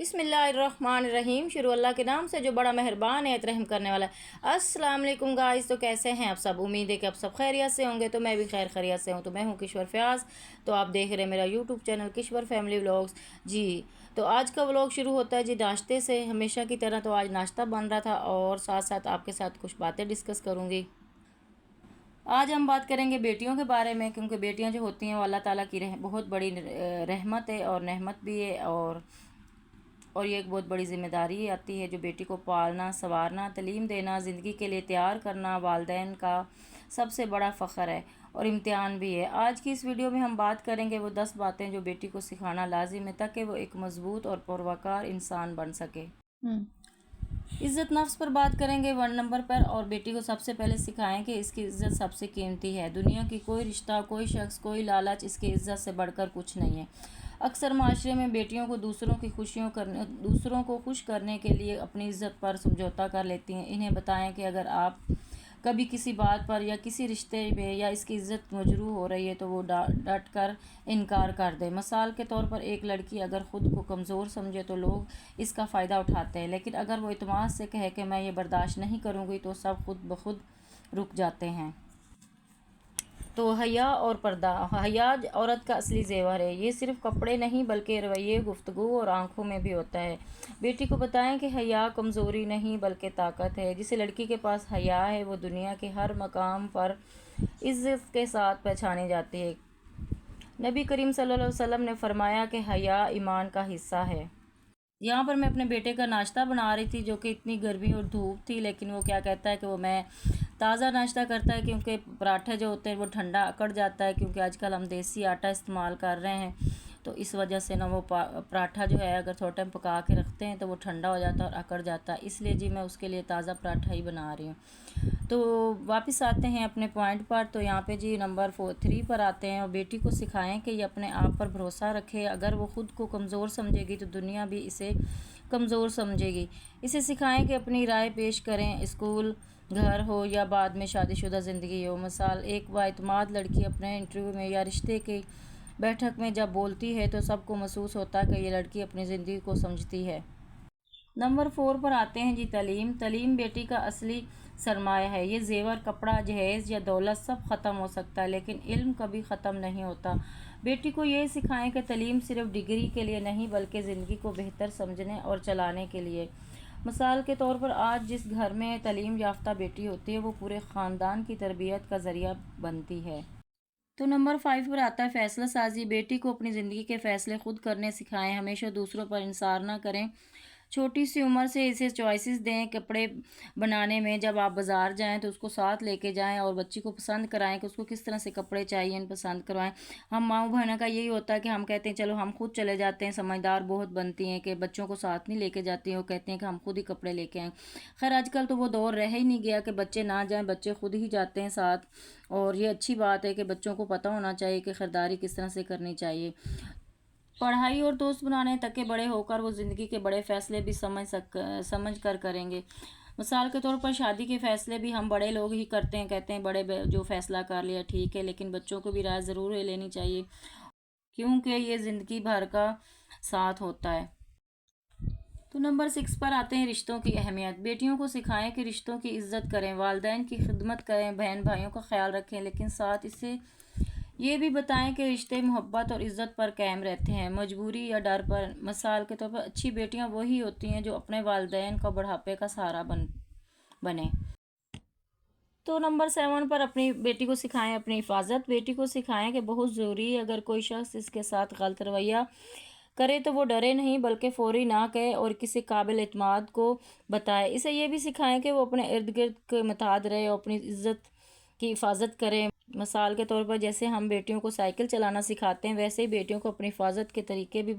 बिस्मिल्लाहिर्रहमानिर्रहीम। शुरू अल्लाह के नाम से जो बड़ा मेहरबान है, रहम करने वाला है। अस्सलाम वालेकुम गाइस। तो कैसे हैं आप सब? उम्मीद है कि आप सब खैरियत से होंगे। तो मैं भी खैरियत से हूँ। तो मैं हूँ किश्वर फयाज। तो आप देख रहे हैं मेरा YouTube channel Kishwar family vlogs जी। तो आज का व्लॉग शुरू होता है जी नाश्ते से, हमेशा की तरह। तो आज नाश्ता बन रहा था और साथ साथ आपके साथ कुछ बातें डिस्कस करूँगी। आज हम बात करेंगे बेटियों के बारे में, क्योंकि बेटियां जो होती हैं वो अल्लाह ताला की बहुत बड़ी रहमत है और नेहमत भी है। और ये एक बहुत बड़ी ज़िम्मेदारी आती है, जो बेटी को पालना, संवारना, तालीम देना, ज़िंदगी के लिए तैयार करना वालिदैन का सबसे बड़ा फ़ख्र है और इम्तिहान भी है। आज की इस वीडियो में हम बात करेंगे वो 10 बातें जो बेटी को सिखाना लाजिम है, ताकि वो एक मज़बूत और पुरवकार इंसान बन सके। इज़्ज़त नफ्स पर बात करेंगे 1 नंबर पर। और बेटी को सबसे पहले सिखाएं कि इसकी इज़्ज़त सबसे कीमती है। दुनिया की कोई रिश्ता, कोई शख्स, कोई लालच इसकी इज़्ज़त से बढ़कर कुछ नहीं है। अक्सर माशरे में बेटियों को दूसरों को खुश करने के लिए अपनी इज़्ज़त पर समझौता कर लेती हैं। इन्हें बताएं कि अगर आप कभी किसी बात पर या किसी रिश्ते में या इसकी इज़्ज़त मजरूह हो रही है तो वो डट कर इनकार कर दे। मिसाल के तौर पर एक लड़की अगर ख़ुद को कमज़ोर समझे तो लोग इसका फ़ायदा उठाते हैं, लेकिन अगर वो इत्मीनान से कहे कि मैं ये बर्दाश्त नहीं करूँगी तो सब खुद ब खुद रुक जाते हैं। तो हया और पर्दा। हया औरत का असली जेवर है। ये सिर्फ कपड़े नहीं बल्कि रवैये, गुफ्तगू और आंखों में भी होता है। बेटी को बताएं कि हया कमज़ोरी नहीं बल्कि ताकत है। जिस लड़की के पास हया है वो दुनिया के हर मकाम पर इज़्ज़त के साथ पहचानी जाती है। नबी करीम सल्लल्लाहु अलैहि वसल्लम ने फरमाया कि हया ईमान का हिस्सा है। यहाँ पर मैं अपने बेटे का नाश्ता बना रही थी, जो कि इतनी गर्मी और धूप थी, लेकिन वो क्या कहता है कि वो मैं ताज़ा नाश्ता करता है, क्योंकि पराठे जो होते हैं वो ठंडा अकड़ जाता है, क्योंकि आजकल हम देसी आटा इस्तेमाल कर रहे हैं। तो इस वजह से ना वो पराठा जो है अगर थोड़ा टाइम पका के रखते हैं तो वो ठंडा हो जाता है और अकड़ जाता है। इसलिए जी मैं उसके लिए ताज़ा पराठा ही बना रही हूँ। तो वापस आते हैं अपने पॉइंट पर। तो यहाँ पे जी नंबर 3 पर आते हैं। और बेटी को सिखाएं कि ये अपने आप पर भरोसा रखे। अगर वो ख़ुद को कमज़ोर समझेगी तो दुनिया भी इसे कमज़ोर समझेगी। इसे सिखाएं कि अपनी राय पेश करें, स्कूल, घर हो या बाद में शादीशुदा ज़िंदगी हो। मिसाल, एक बाएतमाद लड़की अपने इंटरव्यू में या रिश्ते की बैठक में जब बोलती है तो सबको महसूस होता है कि ये लड़की अपनी ज़िंदगी को समझती है। नंबर 4 पर आते हैं जी तालीम। तालीम बेटी का असली सरमाया है। ये जेवर, कपड़ा, जहेज़ या दौलत सब ख़त्म हो सकता है, लेकिन इल्म कभी ख़त्म नहीं होता। बेटी को ये सिखाएं कि तालीम सिर्फ डिग्री के लिए नहीं बल्कि ज़िंदगी को बेहतर समझने और चलाने के लिए। मिसाल के तौर पर आज जिस घर में तालीम याफ्ता बेटी होती है वो पूरे ख़ानदान की तरबियत का ज़रिया बनती है। तो नंबर 5 पर आता है फ़ैसला साजी। बेटी को अपनी ज़िंदगी के फ़ैसले खुद करने सिखाएं। हमेशा दूसरों पर इंसार ना करें। छोटी सी उम्र से इसे चॉइसेस दें। कपड़े बनाने में जब आप बाज़ार जाएं तो उसको साथ लेके जाएं और बच्ची को पसंद कराएं कि उसको किस तरह से कपड़े चाहिए, पसंद करवाएं। हम माँ बहनों का यही होता है कि हम कहते हैं चलो हम खुद चले जाते हैं। समझदार बहुत बनती हैं कि बच्चों को साथ नहीं लेके जाती हैं, वो कहते हैं कि हम खुद ही कपड़े लेके आएँ। खैर आजकल तो वो दौर रह ही नहीं गया कि बच्चे ना जाएं, बच्चे खुद ही जाते हैं साथ। और ये अच्छी बात है कि बच्चों को पता होना चाहिए कि ख़रीदारी किस तरह से करनी चाहिए। पढ़ाई और दोस्त बनाने ताकि बड़े होकर वो ज़िंदगी के बड़े फ़ैसले भी समझ कर करेंगे। मिसाल के तौर पर शादी के फ़ैसले भी हम बड़े लोग ही करते हैं, कहते हैं जो फ़ैसला कर लिया ठीक है, लेकिन बच्चों को भी राय ज़रूर लेनी चाहिए, क्योंकि ये ज़िंदगी भर का साथ होता है। तो नंबर 6 पर आते हैं रिश्तों की अहमियत। बेटियों को सिखाएं कि रिश्तों की इज़्ज़त करें, वालिदैन की खिदमत करें, बहन भाइयों का ख्याल रखें, लेकिन साथ इससे ये भी बताएं कि रिश्ते मोहब्बत और इज़्ज़त पर कायम रहते हैं, मजबूरी या डर पर। मिसाल के तौर पर अच्छी बेटियां वही होती हैं जो अपने वालिदैन का बुढ़ापे का सहारा बने। तो नंबर 7 पर अपनी बेटी को सिखाएं अपनी हिफाजत। बेटी को सिखाएं कि बहुत ज़रूरी है अगर कोई शख्स इसके साथ गलत रवैया करे तो वो डरे नहीं बल्कि फ़ौरी ना कहे और किसी काबिल एतमाद को बताए। इसे ये भी सिखाएं कि वो अपने इर्द गिर्द के मुताद रहे और अपनी इज़्ज़त की हिफाजत करें। मिसाल के तौर पर जैसे हम बेटियों को साइकिल चलाना सिखाते हैं, वैसे ही बेटियों को अपनी हिफाजत के तरीके भी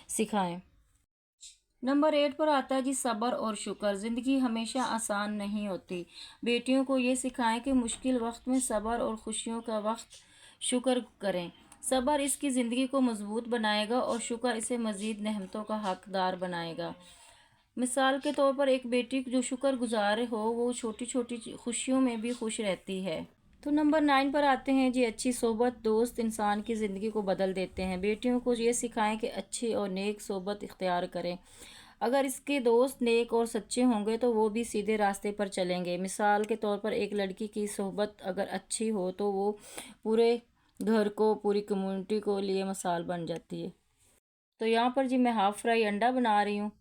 सिखाएं। नंबर 8 पर आता है जी सब्र और शुक्र। ज़िंदगी हमेशा आसान नहीं होती। बेटियों को ये सिखाएं कि मुश्किल वक्त में सब्र और खुशियों का वक्त शुक्र करें। सब्र इसकी ज़िंदगी को मजबूत बनाएगा और शुक्र इसे मज़ीद नेमतों का हकदार बनाएगा। मिसाल के तौर पर एक बेटी जो शुक्रगुजार हो वो छोटी छोटी खुशियों में भी खुश रहती है। तो नंबर 9 पर आते हैं जी, अच्छी सोबत दोस्त इंसान की ज़िंदगी को बदल देते हैं। बेटियों को ये सिखाएं कि अच्छी और नेक सोबत इख्तियार करें। अगर इसके दोस्त नेक और सच्चे होंगे तो वो भी सीधे रास्ते पर चलेंगे। मिसाल के तौर पर एक लड़की की सोबत अगर अच्छी हो तो वो पूरे घर को, पूरी कम्युनिटी को लिए मिसाल बन जाती है। तो यहाँ पर जी मैं हाफ़ फ्राई अंडा बना रही हूँ।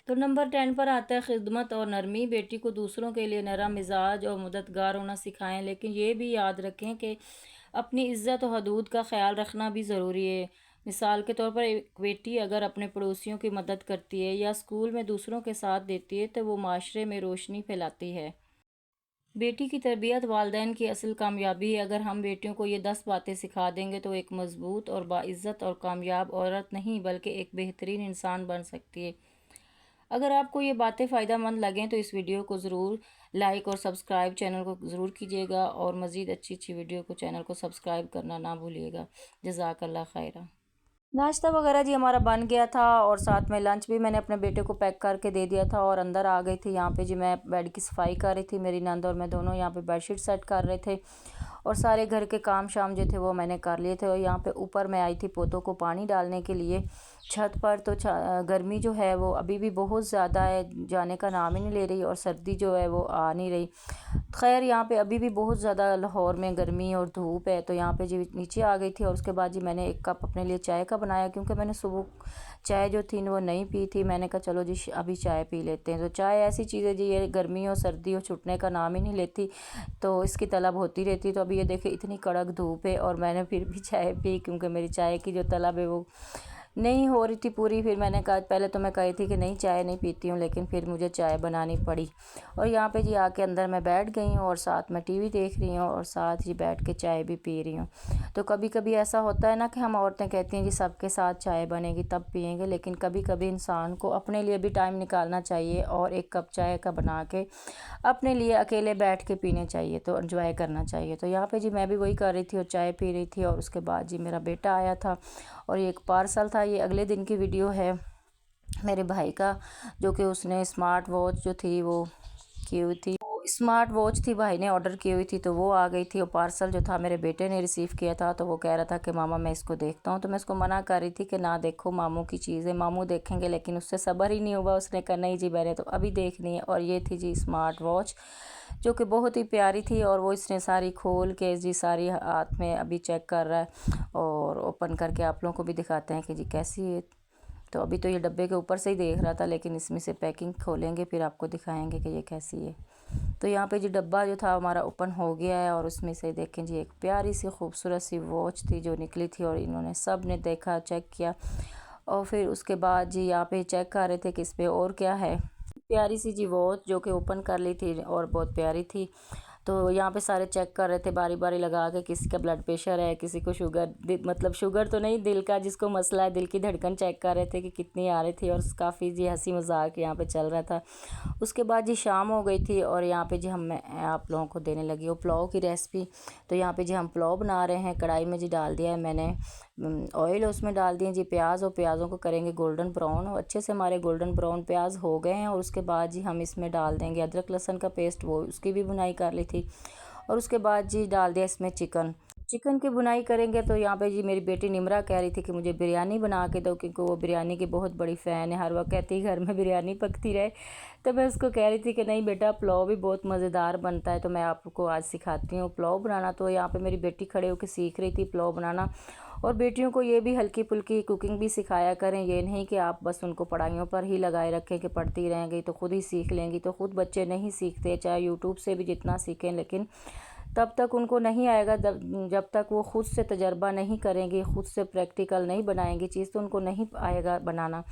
तो नंबर 10 पर आता है खिदमत और नरमी। बेटी को दूसरों के लिए नरम मिजाज और मददगार होना सिखाएं, लेकिन ये भी याद रखें कि अपनी इज़्ज़त और हदूद का ख्याल रखना भी ज़रूरी है। मिसाल के तौर पर एक बेटी अगर अपने पड़ोसियों की मदद करती है या स्कूल में दूसरों के साथ देती है तो वो माशरे में रोशनी फैलाती है। बेटी की तरबियत वालिदैन की असल कामयाबी है। अगर हम बेटियों को ये 10 बातें सिखा देंगे तो एक मज़बूत और बाइज़्ज़त और कामयाब औरत नहीं बल्कि एक बेहतरीन इंसान बन सकती है। अगर आपको ये बातें फ़ायदा मंद लगें तो इस वीडियो को ज़रूर लाइक और सब्सक्राइब चैनल को ज़रूर कीजिएगा, और मज़ीद अच्छी अच्छी वीडियो को चैनल को सब्सक्राइब करना ना भूलिएगा। जज़ाकल्लाह खैरा। नाश्ता वगैरह जी हमारा बन गया था, और साथ में लंच भी मैंने अपने बेटे को पैक करके दे दिया था और अंदर आ गई थी। यहाँ पे जी मैं बेड की सफाई कर रही थी, मेरी नंद और मैं दोनों यहाँ पे बेडशीट सेट कर रहे थे, और सारे घर के काम शाम जो थे वो मैंने कर लिए थे। और यहाँ पे ऊपर मैं आई थी पौधों को पानी डालने के लिए छत पर। तो गर्मी जो है वो अभी भी बहुत ज़्यादा है, जाने का नाम ही नहीं ले रही, और सर्दी जो है वो आ नहीं रही। खैर यहाँ पे अभी भी बहुत ज़्यादा लाहौर में गर्मी और धूप है। तो यहाँ पे जी नीचे आ गई थी, और उसके बाद जी मैंने एक कप अपने लिए चाय का बनाया, क्योंकि मैंने सुबह चाय जो थी वो नहीं पी थी। मैंने कहा चलो जी अभी चाय पी लेते हैं। तो चाय ऐसी चीज़ है जी, ये गर्मी और सर्दी और छुटने का नाम ही नहीं लेती, तो इसकी तलब होती रहती। तो अभी ये देखिए इतनी कड़क धूप है और मैंने फिर भी चाय पी, क्योंकि मेरी चाय की जो तलब है वो नहीं हो रही थी पूरी। फिर मैंने कहा, पहले तो मैं कही थी कि नहीं चाय नहीं पीती हूँ, लेकिन फिर मुझे चाय बनानी पड़ी। और यहाँ पे जी आके अंदर मैं बैठ गई हूँ, और साथ में टीवी देख रही हूँ, और साथ ही बैठ के चाय भी पी रही हूँ। तो कभी कभी ऐसा होता है ना कि हम औरतें कहती हैं जी सबके साथ चाय बनेगी तब पियेंगे, लेकिन कभी कभी इंसान को अपने लिए भी टाइम निकालना चाहिए, और एक कप चाय का बना के अपने लिए अकेले बैठ के पीने चाहिए, तो एंजॉय करना चाहिए। तो यहाँ पे जी मैं भी वही कर रही थी और चाय पी रही थी। और उसके बाद जी मेरा बेटा आया था, और ये एक पार्सल था, ये अगले दिन की वीडियो है मेरे भाई का, जो कि उसने स्मार्ट वॉच जो थी वो की हुई थी, स्मार्ट वॉच थी भाई ने ऑर्डर की हुई थी, तो वो आ गई थी। और पार्सल जो था मेरे बेटे ने रिसीव किया था, तो वो कह रहा था कि मामा मैं इसको देखता हूँ। तो मैं उसको मना कर रही थी कि ना देखो, मामू की चीज़ है, मामू देखेंगे। लेकिन उससे सब्र ही नहीं हुआ, उसने कहा नहीं जी मैंने तो अभी देखनी है। और ये थी जी स्मार्ट वॉच, जो कि बहुत ही प्यारी थी, और वो इसने सारी खोल के जी सारी हाथ में अभी चेक कर रहा है, और ओपन करके आप लोगों को भी दिखाते हैं कि जी कैसी है। तो अभी तो ये डब्बे के ऊपर से ही देख रहा था, लेकिन इसमें से पैकिंग खोलेंगे फिर आपको दिखाएंगे कि ये कैसी है। तो यहाँ पे जी डब्बा जो था हमारा ओपन हो गया है, और उसमें से देखें जी एक प्यारी सी खूबसूरत सी वॉच थी जो निकली थी, और इन्होंने सब ने देखा, चेक किया, और फिर उसके बाद जी यहाँ पे चेक कर रहे थे कि इस पर और क्या है। प्यारी सी जी वॉच जो कि ओपन कर ली थी, और बहुत प्यारी थी। तो यहाँ पे सारे चेक कर रहे थे बारी बारी लगा के, किसी का ब्लड प्रेशर है, किसी को शुगर, मतलब शुगर तो नहीं, दिल का जिसको मसला है, दिल की धड़कन चेक कर रहे थे कि कितनी आ रही थी। और काफ़ी जी हंसी मजाक यहाँ पे चल रहा था। उसके बाद जी शाम हो गई थी, और यहाँ पे जी मैं आप लोगों को देने लगी वो पुलाव की रेसिपी। तो यहाँ पे जी हम पुलाव बना रहे हैं। कढ़ाई में जी डाल दिया है मैंने ऑयल, उसमें डाल दिए जी प्याज, और प्याज़ों को करेंगे गोल्डन ब्राउन। और अच्छे से हमारे गोल्डन ब्राउन प्याज हो गए हैं। और उसके बाद जी हम इसमें डाल देंगे अदरक लहसुन का पेस्ट, वो उसकी भी बुनाई कर ली थी। और उसके बाद जी डाल दिया इसमें चिकन की बुनाई करेंगे। तो यहाँ पे जी मेरी बेटी निमरा कह रही थी कि मुझे बिरयानी बना के दो, क्योंकि वो बिरयानी की बहुत बड़ी फ़ैन है, हर वक्त कहती है घर में बिरयानी पकती रहे। तो मैं उसको कह रही थी कि नहीं बेटा, पुलाव भी बहुत मज़ेदार बनता है, तो मैं आपको आज सिखाती हूँ पुलाव बनाना। तो यहाँ पे मेरी बेटी खड़े होकर सीख रही थी पुलाव बनाना। और बेटियों को ये भी हल्की फुल्की कुकिंग भी सिखाया करें, ये नहीं कि आप बस उनको पढ़ाइयों पर ही लगाए रखें कि पढ़ती रहेंगी तो खुद ही सीख लेंगी। तो खुद बच्चे नहीं सीखते, चाहे यूट्यूब से भी जितना सीखें, लेकिन तब तक उनको नहीं आएगा जब तक वो खुद से तजर्बा नहीं करेंगे, खुद से प्रैक्टिकल नहीं बनाएंगी चीज़, तो उनको नहीं आएगा बनाना।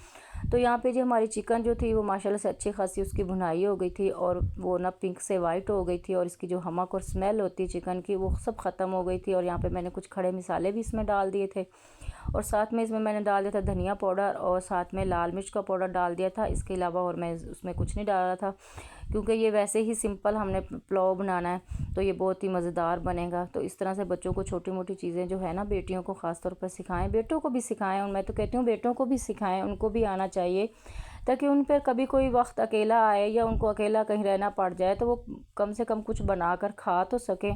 तो यहाँ पे जी हमारी चिकन जो थी वो माशाल्लाह से अच्छी खासी उसकी भुनाई हो गई थी, और वो ना पिंक से वाइट हो गई थी, और इसकी जो हमक और स्मेल होती है चिकन की वो सब ख़त्म हो गई थी। और यहाँ पे मैंने कुछ खड़े मसाले भी इसमें डाल दिए थे, और साथ में इसमें मैंने डाल दिया था धनिया पाउडर, और साथ में लाल मिर्च का पाउडर डाल दिया था। इसके अलावा और मैं उसमें कुछ नहीं डाला था, क्योंकि ये वैसे ही सिंपल हमने पुलाव बनाना है, तो ये बहुत ही मज़ेदार बनेगा। तो इस तरह से बच्चों को छोटी मोटी चीज़ें जो है ना, बेटियों को ख़ास तौर पर सिखाएं, बेटों को भी सिखाएं, और मैं तो कहती हूँ बेटों को भी सिखाएं, उनको भी आना चाहिए। ताकि उन पर कभी कोई वक्त अकेला आए या उनको अकेला कहीं रहना पड़ जाए तो वो कम से कम कुछ बना कर खा तो सकें।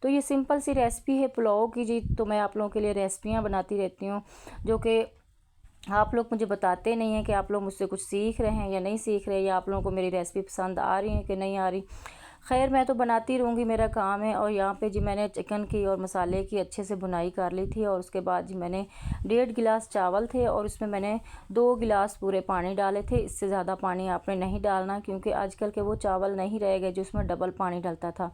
तो ये सिंपल सी रेसिपी है पुलाव की जी। तो मैं आप लोगों के लिए रेसिपियाँ बनाती रहती हूँ जो कि आप लोग मुझे बताते नहीं हैं कि आप लोग मुझसे कुछ सीख रहे हैं या नहीं सीख रहे, या आप लोगों को मेरी रेसिपी पसंद आ रही है कि नहीं आ रही। खैर मैं तो बनाती रहूँगी, मेरा काम है। और यहाँ पे जी मैंने चिकन की और मसाले की अच्छे से भुनाई कर ली थी, और उसके बाद जी मैंने 1.5 गिलास चावल थे और उसमें मैंने 2 गिलास पूरे पानी डाले थे। इससे ज़्यादा पानी आपने नहीं डालना, क्योंकि आजकल के वो चावल नहीं रह गए जो उसमें डबल पानी डलता था।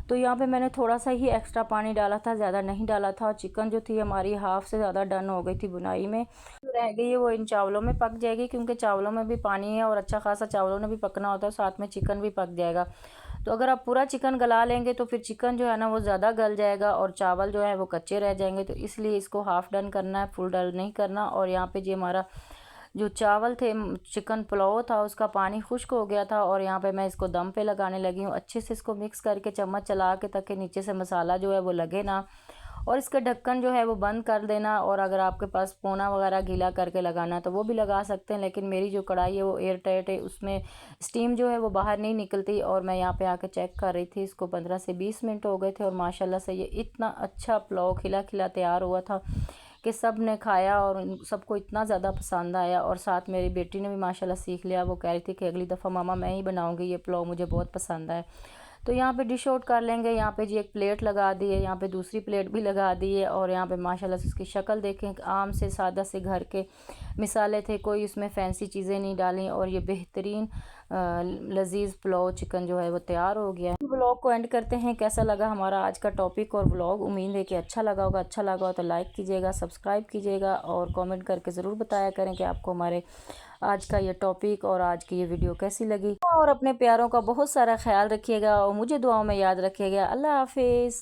तो यहाँ पे मैंने थोड़ा सा ही एक्स्ट्रा पानी डाला था, ज़्यादा नहीं डाला था। और चिकन जो थी हमारी हाफ़ से ज़्यादा डन हो गई थी बुनाई में, जो रह गई है वो इन चावलों में पक जाएगी, क्योंकि चावलों में भी पानी है और अच्छा खासा चावलों ने भी पकना होता है, साथ में चिकन भी पक जाएगा। तो अगर आप पूरा चिकन गला लेंगे तो फिर चिकन जो है ना वो ज़्यादा गल जाएगा और चावल जो है वो कच्चे रह जाएंगे। तो इसलिए इसको हाफ़ डन करना है, फुल डन नहीं करना। और यहाँ पे जी हमारा जो चावल थे, चिकन पुलाव था, उसका पानी खुश्क हो गया था। और यहाँ पे मैं इसको दम पे लगाने लगी हूँ। अच्छे से इसको मिक्स करके चम्मच चला के, ताकि नीचे से मसाला जो है वो लगे ना। और इसका ढक्कन जो है वो बंद कर देना। और अगर आपके पास पोना वगैरह गीला करके लगाना है तो वो भी लगा सकते हैं, लेकिन मेरी जो कढ़ाई है वो एयर टाइट है, उसमें स्टीम जो है वो बाहर नहीं निकलती। और मैं यहाँ पे आके चेक कर रही थी, इसको 15 से 20 मिनट हो गए थे और माशाल्लाह से ये इतना अच्छा पुलाव खिला खिला तैयार हुआ था कि सब ने खाया और सबको इतना ज़्यादा पसंद आया। और साथ मेरी बेटी ने भी माशाल्लाह सीख लिया, वो कह रही थी कि अगली दफ़ा मामा मैं ही बनाऊँगी ये पुलाव, मुझे बहुत पसंद आया। तो यहाँ पे डिश आउट कर लेंगे। यहाँ पे जी एक प्लेट लगा दी है, यहाँ पे दूसरी प्लेट भी लगा दी है। और यहाँ पे माशाल्लाह से इसकी शक्ल देखें, आम से सादा से घर के मिसाले थे, कोई इसमें फैंसी चीज़ें नहीं डाली। और ये बेहतरीन लजीज़ पुलाव चिकन जो है वो तैयार हो गया है। व्लॉग को एंड करते हैं। कैसा लगा हमारा आज का टॉपिक और व्लॉग? उम्मीद है कि अच्छा लगा होगा। अच्छा लगा हो तो लाइक कीजिएगा, सब्सक्राइब कीजिएगा और कमेंट करके ज़रूर बताया करें कि आपको हमारे आज का ये टॉपिक और आज की ये वीडियो कैसी लगी। और अपने प्यारों का बहुत सारा ख्याल रखिएगा और मुझे दुआओं में याद रखिएगा। अल्लाह हाफिज़।